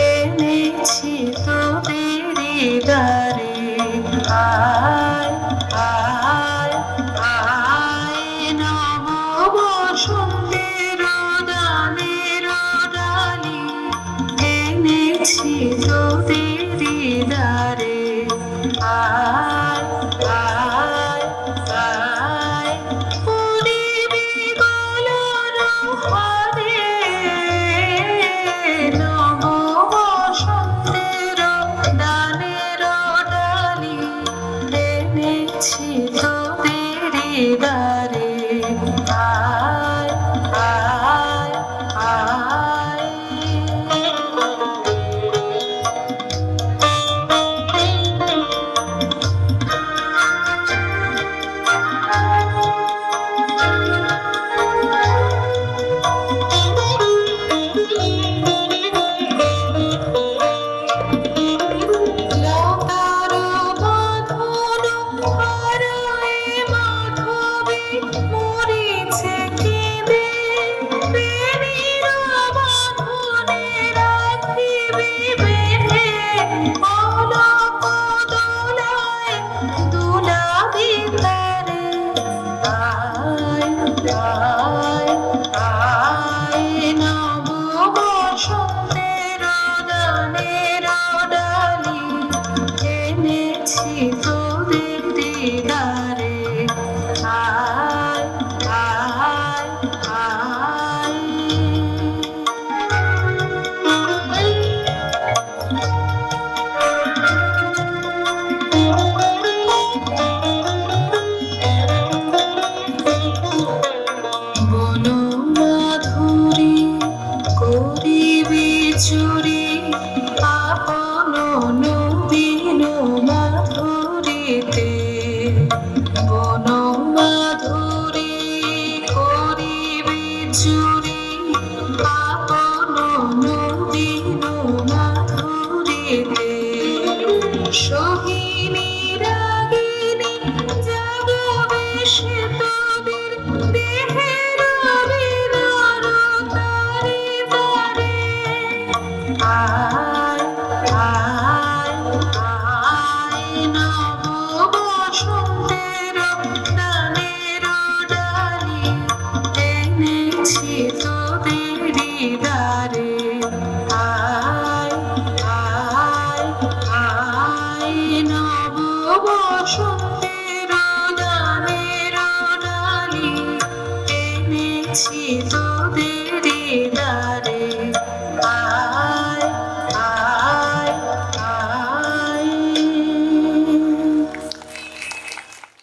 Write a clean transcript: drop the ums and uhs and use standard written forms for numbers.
এনেছি তোদের দ্বারে, আয় আয় আয় নব বসন্তের দানের ডালি, এনেছি তোদের দ্বারে, আয় আয় আয় পরিবে গলার হারে, নব বসন্তের দানের ডালি, এনেছি তোদের দ্বারে, আয় আয় আয়। লতার বাঁধন হারায় মাধবী, মরিছে কেঁদে প্রেমের বাঁধনে রাখিবি বেঁধে, অলক দোলায় দুলাবি তারে, আয় আয় আয় নব বসন্তের দানের ডালি, এনেছি তোদের দিদারে, আয় আয় আয়। বনমাধুরী করিবি চুরি, আপন নবীন মাধুরীতে, বনমাধুরী করিবি চুরি, আপন নবীন মাধুরীতে, সোহিনী রাগিনী জাগবে সে তোদের দেহের বিদার তারে তারে, আয় আয় আয় নব বসন্তের দানের ডালি, এনেছি তোদের দ্বারে,